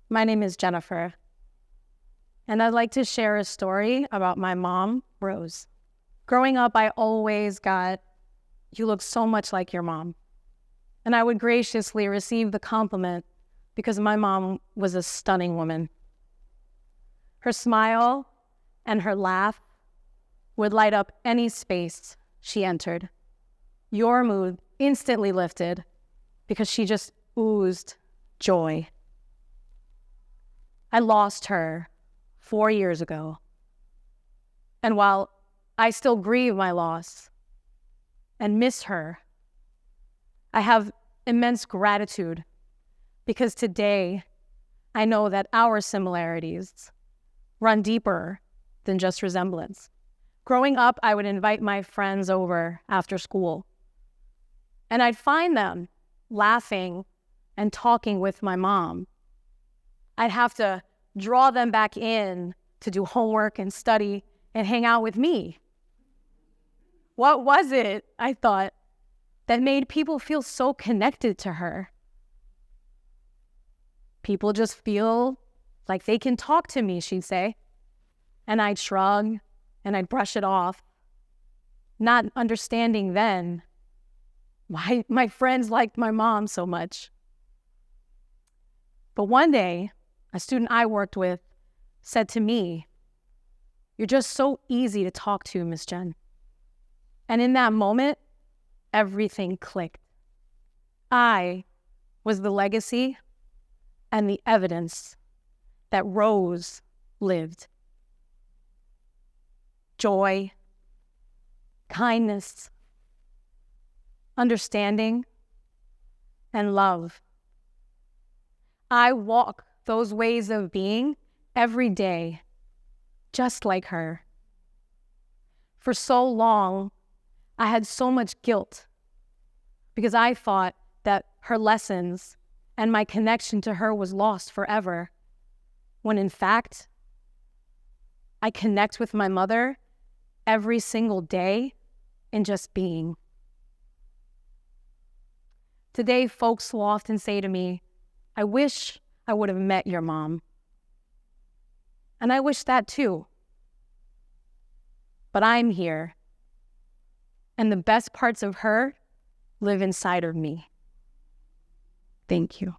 My name is Jennifer, and I'd like to share a story about my mom, Rose. Growing up, I always got, "You look so much like your mom." And I would graciously receive the compliment because my mom was a stunning woman. Her smile and her laugh would light up any space she entered. Your mood instantly lifted because she just oozed joy. I lost her 4 years ago. And while I still grieve my loss and miss her, I have immense gratitude because today I know that our similarities run deeper than just resemblance. Growing up, I would invite my friends over after school, and I'd find them laughing and talking with my mom. I'd have to draw them back in to do homework and study and hang out with me. What was it, I thought, that made people feel so connected to her? People just feel like they can talk to me, she'd say. And I'd shrug and I'd brush it off, not understanding then why my friends liked my mom so much. But one day, a student I worked with said to me, "You're just so easy to talk to, Miss Jen." And in that moment, everything clicked. I was the legacy and the evidence that Rose lived. Joy, kindness, understanding, and love. I walk those ways of being every day, just like her. For so long, I had so much guilt because I thought that her lessons and my connection to her was lost forever, when in fact, I connect with my mother every single day in just being. Today, folks will often say to me, "I wish I would have met your mom." And I wish that too. But I'm here, and the best parts of her live inside of me. Thank you.